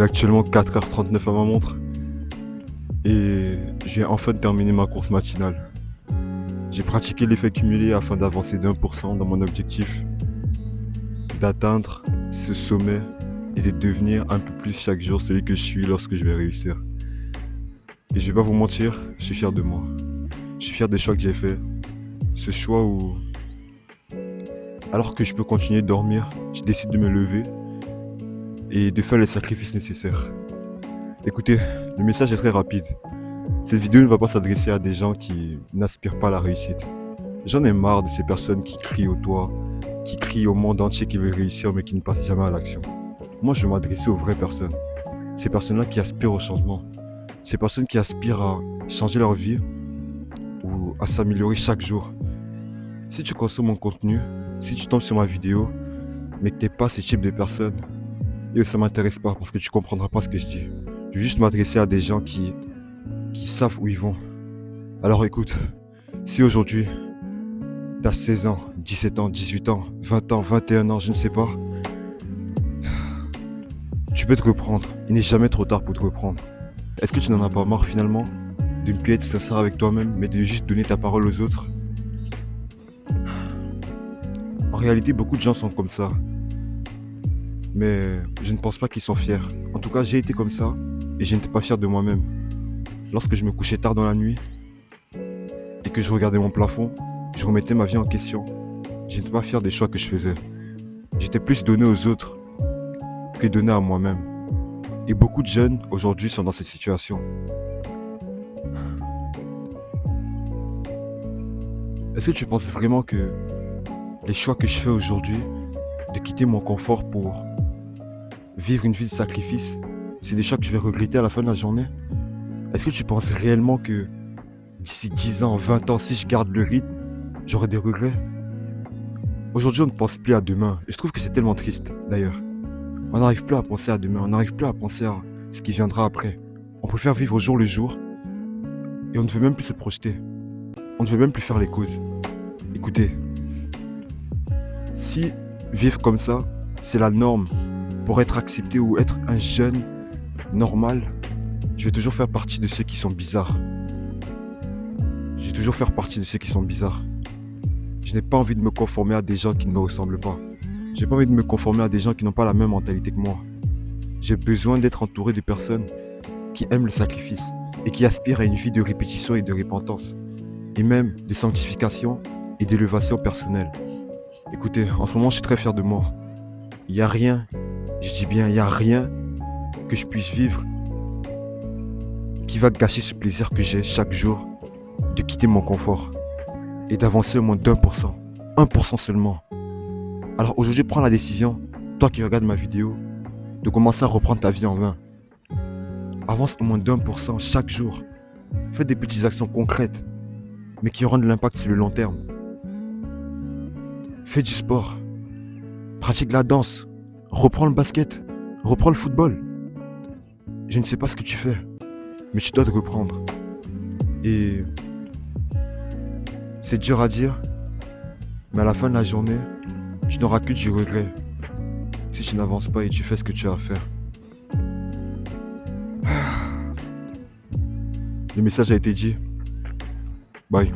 Il est actuellement 4h39 à ma montre et j'ai enfin terminé ma course matinale. J'ai pratiqué l'effet cumulé afin d'avancer d'1% dans mon objectif, d'atteindre ce sommet et de devenir un peu plus chaque jour celui que je suis lorsque je vais réussir. Et je vais pas vous mentir, je suis fier de moi. Je suis fier des choix que j'ai faits. Ce choix où, alors que je peux continuer de dormir, je décide de me lever et de faire les sacrifices nécessaires. Écoutez, le message est très rapide. Cette vidéo ne va pas s'adresser à des gens qui n'aspirent pas à la réussite. J'en ai marre de ces personnes qui crient au toit, qui crient au monde entier qu'ils veulent réussir mais qui ne passent jamais à l'action. Moi, je veux m'adresser aux vraies personnes. Ces personnes-là qui aspirent au changement. Ces personnes qui aspirent à changer leur vie ou à s'améliorer chaque jour. Si tu consommes mon contenu, si tu tombes sur ma vidéo, mais que t'es pas ce type de personne, et ça m'intéresse pas parce que tu comprendras pas ce que je dis. Je veux juste m'adresser à des gens qui savent où ils vont. Alors écoute, si aujourd'hui, t'as 16 ans, 17 ans, 18 ans, 20 ans, 21 ans, je ne sais pas, tu peux te reprendre. Il n'est jamais trop tard pour te reprendre. Est-ce que tu n'en as pas marre finalement de ne plus être sincère avec toi-même, mais de juste donner ta parole aux autres? En réalité, beaucoup de gens sont comme ça. Mais je ne pense pas qu'ils sont fiers. En tout cas, j'ai été comme ça et je n'étais pas fier de moi-même. Lorsque je me couchais tard dans la nuit et que je regardais mon plafond, je remettais ma vie en question. Je n'étais pas fier des choix que je faisais. J'étais plus donné aux autres que donné à moi-même. Et beaucoup de jeunes aujourd'hui sont dans cette situation. Est-ce que tu penses vraiment que les choix que je fais aujourd'hui, de quitter mon confort pour vivre une vie de sacrifice, c'est des choix que je vais regretter à la fin de la journée? Est-ce que tu penses réellement que d'ici 10 ans, 20 ans, si je garde le rythme, j'aurai des regrets? Aujourd'hui, on ne pense plus à demain. Et je trouve que c'est tellement triste, d'ailleurs. On n'arrive plus à penser à demain, on n'arrive plus à penser à ce qui viendra après. On préfère vivre au jour le jour et on ne veut même plus se projeter. On ne veut même plus faire les causes. Écoutez, si vivre comme ça, c'est la norme pour être accepté ou être un jeune normal, je vais toujours faire partie de ceux qui sont bizarres. Je vais toujours faire partie de ceux qui sont bizarres. Je n'ai pas envie de me conformer à des gens qui ne me ressemblent pas. J'ai pas envie de me conformer à des gens qui n'ont pas la même mentalité que moi. J'ai besoin d'être entouré de personnes qui aiment le sacrifice et qui aspirent à une vie de répétition et de repentance, et même de sanctification et d'élévation personnelle. Écoutez, en ce moment, je suis très fier de moi. Il n'y a rien, je dis bien, il n'y a rien que je puisse vivre qui va gâcher ce plaisir que j'ai chaque jour de quitter mon confort et d'avancer au moins d'1%. 1% seulement. Alors aujourd'hui, prends la décision, toi qui regardes ma vidéo, de commencer à reprendre ta vie en main. Avance au moins d'1% chaque jour. Fais des petites actions concrètes, mais qui auront de l'impact sur le long terme. Fais du sport. Pratique la danse. Reprends le basket. Reprends le football. Je ne sais pas ce que tu fais, mais tu dois te reprendre. Et c'est dur à dire, mais à la fin de la journée, tu n'auras que du regret si tu n'avances pas et tu fais ce que tu as à faire. Le message a été dit. Bye.